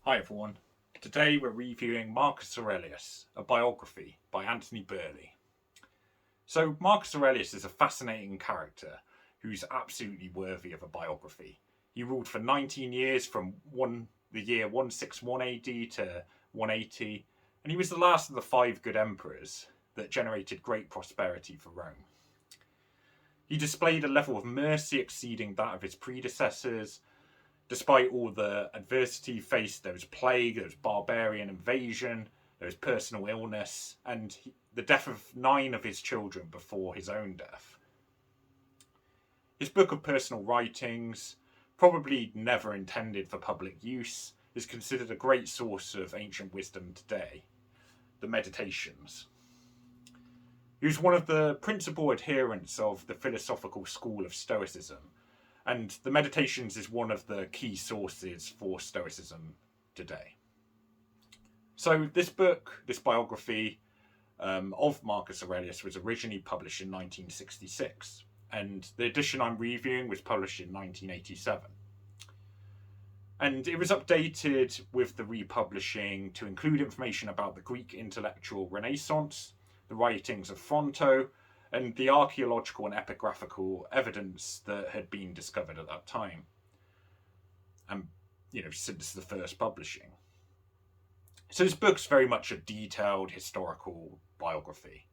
Hi everyone. Today we're reviewing Marcus Aurelius, a biography by Anthony Birley. So Marcus Aurelius is a fascinating character who's absolutely worthy of a biography. He ruled for 19 years from the year 161 AD to 180, and he was the last of the five good emperors that generated great prosperity for Rome. He displayed a level of mercy exceeding that of his predecessors. Despite all the adversity he faced, there was plague, there was barbarian invasion, there was personal illness, and the death of 9 of his children before his own death. His book of personal writings, probably never intended for public use, is considered a great source of ancient wisdom today, the Meditations. He was one of the principal adherents of the philosophical school of Stoicism, and the Meditations is one of the key sources for Stoicism today. So this book, this biography of Marcus Aurelius, was originally published in 1966, and the edition I'm reviewing was published in 1987. And it was updated with the republishing to include information about the Greek intellectual Renaissance, the writings of Fronto, and the archaeological and epigraphical evidence that had been discovered at that time. And, since the first publishing. So this book's very much a detailed historical biography.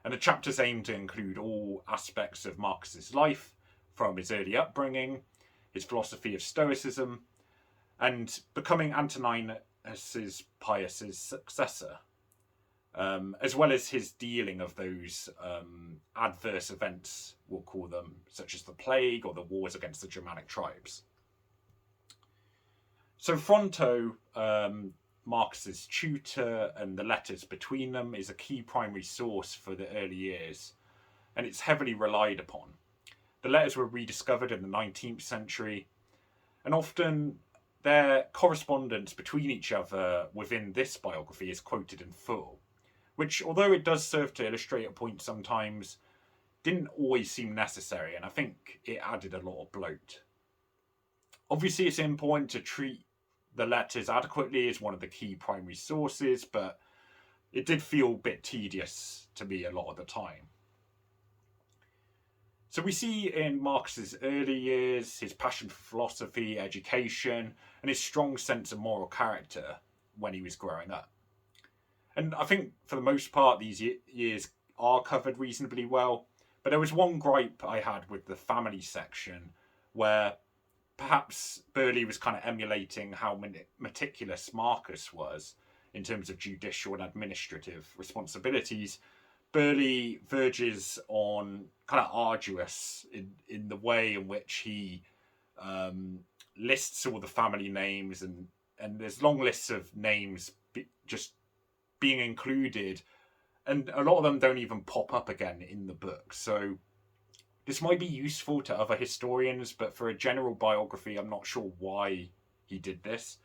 And the chapters aim to include all aspects of Marcus's life, from his early upbringing, his philosophy of Stoicism, and becoming Antoninus Pius's successor. As well as his dealing of those adverse events, we'll call them, such as the plague or the wars against the Germanic tribes. So Fronto, Marcus's tutor, and the letters between them is a key primary source for the early years, and it's heavily relied upon. The letters were rediscovered in the 19th century, and often their correspondence between each other within this biography is quoted in full, which, although it does serve to illustrate a point sometimes, didn't always seem necessary, and I think it added a lot of bloat. Obviously, it's important to treat the letters adequately as one of the key primary sources, but it did feel a bit tedious to me a lot of the time. So we see in Marcus's early years his passion for philosophy, education, and his strong sense of moral character when he was growing up. And I think for the most part these years are covered reasonably well, but there was one gripe I had with the family section where perhaps Birley was kind of emulating how meticulous Marcus was in terms of judicial and administrative responsibilities. Burley verges on kind of arduous in the way in which he lists all the family names, and there's long lists of names just being included, and a lot of them don't even pop up again in the book. So this might be useful to other historians, but for a general biography, I'm not sure why he did this.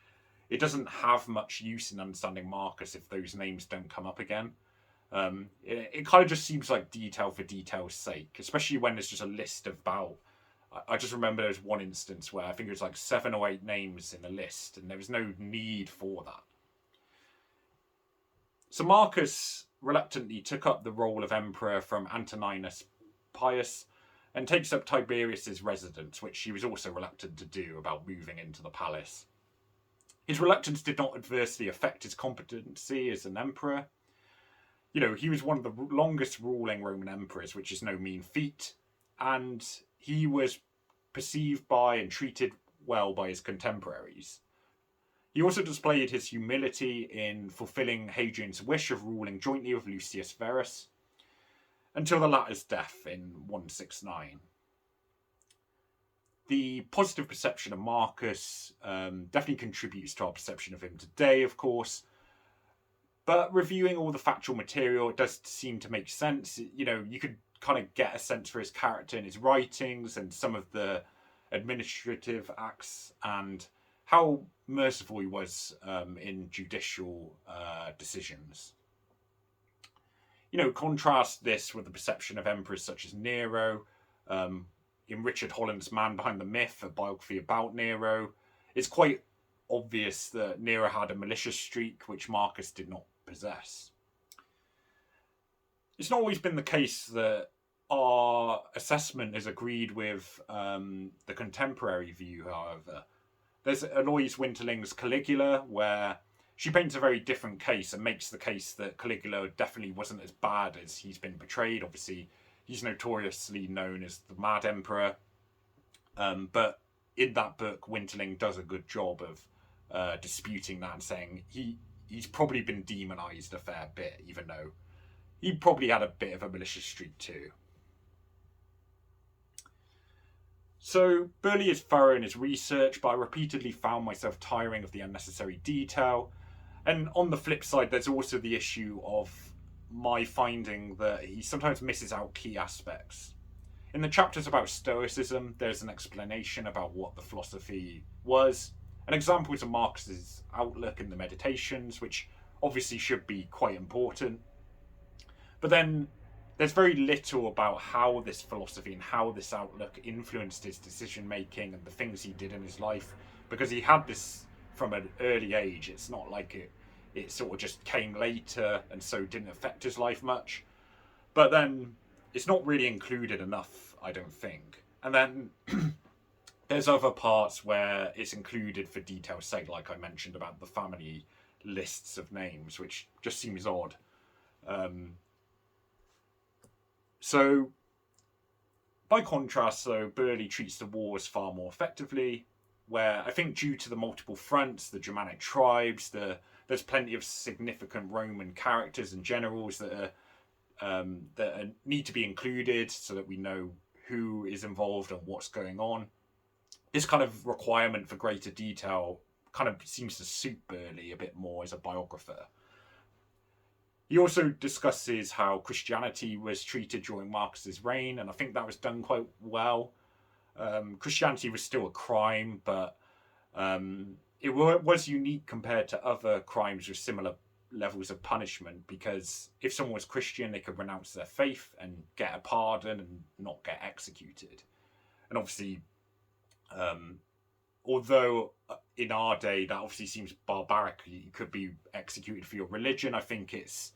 It doesn't have much use in understanding Marcus if those names don't come up again. It kind of just seems like detail for detail's sake, especially when there's just a list of about. I just remember there was one instance where I think it was like 7 or 8 names in a list, and there was no need for that. So Marcus reluctantly took up the role of emperor from Antoninus Pius and takes up Tiberius's residence, which he was also reluctant to do about moving into the palace. His reluctance did not adversely affect his competency as an emperor. He was one of the longest ruling Roman emperors, which is no mean feat, and he was perceived by and treated well by his contemporaries. He also displayed his humility in fulfilling Hadrian's wish of ruling jointly with Lucius Verus until the latter's death in 169. The positive perception of Marcus definitely contributes to our perception of him today, of course, but reviewing all the factual material, it does seem to make sense. You could kind of get a sense for his character in his writings and some of the administrative acts and how merciful he was in judicial decisions. Contrast this with the perception of emperors such as Nero. In Richard Holland's Man Behind the Myth, a biography about Nero, it's quite obvious that Nero had a malicious streak which Marcus did not possess. It's not always been the case that our assessment is agreed with the contemporary view, however. There's Alois Winterling's Caligula, where she paints a very different case and makes the case that Caligula definitely wasn't as bad as he's been portrayed. Obviously, he's notoriously known as the Mad Emperor. But in that book, Winterling does a good job of disputing that and saying he's probably been demonized a fair bit, even though he probably had a bit of a malicious streak too. So Birley is thorough in his research, but I repeatedly found myself tiring of the unnecessary detail. And on the flip side, there's also the issue of my finding that he sometimes misses out key aspects. In the chapters about Stoicism, there's an explanation about what the philosophy was, and examples of Marcus's outlook in the Meditations, which obviously should be quite important. But then there's very little about how this philosophy and how this outlook influenced his decision making and the things he did in his life, because he had this from an early age. It's not like it sort of just came later and so didn't affect his life much. But then it's not really included enough, I don't think. And then there's other parts where it's included for detail's sake, like I mentioned about the family lists of names, which just seems odd. So, by contrast, though, Birley treats the wars far more effectively, where I think due to the multiple fronts, the Germanic tribes, there's plenty of significant Roman characters and generals that need to be included so that we know who is involved and what's going on. This kind of requirement for greater detail kind of seems to suit Birley a bit more as a biographer. He also discusses how Christianity was treated during Marcus's reign, and I think that was done quite well. Christianity was still a crime, but it was unique compared to other crimes with similar levels of punishment, because if someone was Christian, they could renounce their faith and get a pardon and not get executed. And obviously, although in our day that obviously seems barbaric, you could be executed for your religion, I think it's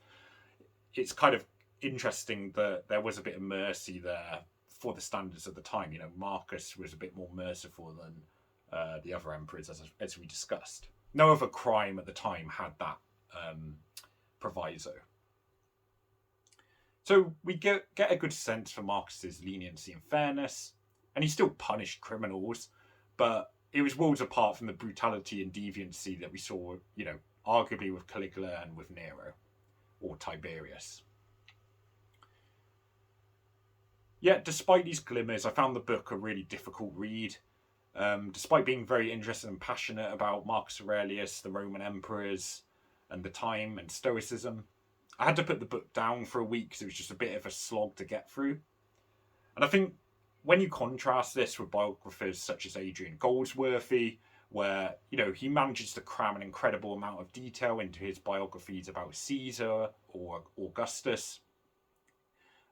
kind of interesting that there was a bit of mercy there for the standards of the time. You know, Marcus was a bit more merciful than the other emperors, as we discussed. No other crime at the time had that proviso. So we get a good sense for Marcus's leniency and fairness, and he still punished criminals, but it was worlds apart from the brutality and deviancy that we saw, you know, arguably with Caligula and with Nero or Tiberius. Yet, despite these glimmers, I found the book a really difficult read. Despite being very interested and passionate about Marcus Aurelius, the Roman emperors, and the time and Stoicism, I had to put the book down for a week because it was just a bit of a slog to get through. And I think when you contrast this with biographers such as Adrian Goldsworthy, where, you know, he manages to cram an incredible amount of detail into his biographies about Caesar or Augustus,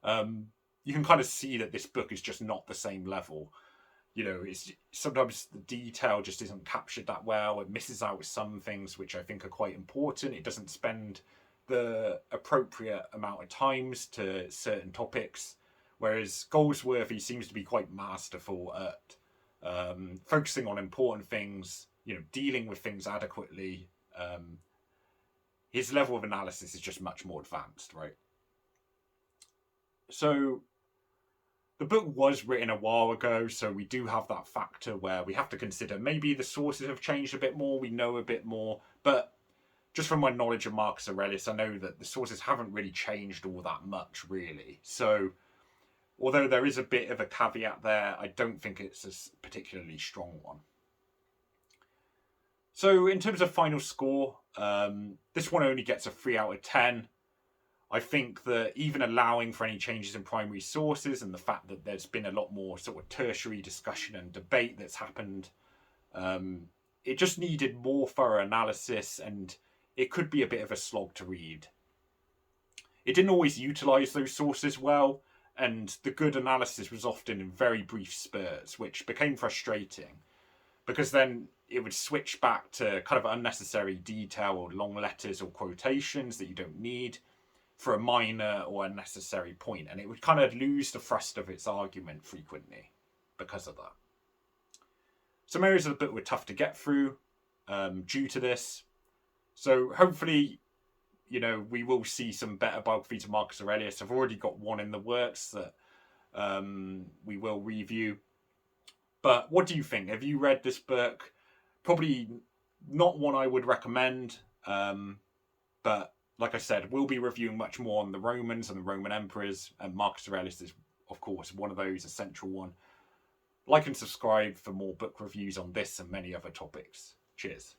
you can kind of see that this book is just not the same level. You know, it's sometimes the detail just isn't captured that well. It misses out some things which I think are quite important. It doesn't spend the appropriate amount of times to certain topics, whereas Goldsworthy seems to be quite masterful at focusing on important things, you know, dealing with things adequately. His level of analysis is just much more advanced, right? So the book was written a while ago, so we do have that factor where we have to consider maybe the sources have changed a bit more, we know a bit more, but just from my knowledge of Marcus Aurelius, I know that the sources haven't really changed all that much, really. So although there is a bit of a caveat there, I don't think it's a particularly strong one. So in terms of final score, this one only gets a 3 out of 10. I think that even allowing for any changes in primary sources and the fact that there's been a lot more sort of tertiary discussion and debate that's happened, it just needed more thorough analysis, and it could be a bit of a slog to read. It didn't always utilise those sources well, and the good analysis was often in very brief spurts, which became frustrating, because then it would switch back to kind of unnecessary detail or long letters or quotations that you don't need for a minor or unnecessary point, and it would kind of lose the thrust of its argument frequently because of that. Some areas of the book were tough to get through due to this. So hopefully, we will see some better biographies of Marcus Aurelius. I've already got one in the works that we will review. But what do you think? Have you read this book? Probably not one I would recommend. But like I said, we'll be reviewing much more on the Romans and the Roman emperors. And Marcus Aurelius is, of course, one of those, a central one. Like and subscribe for more book reviews on this and many other topics. Cheers.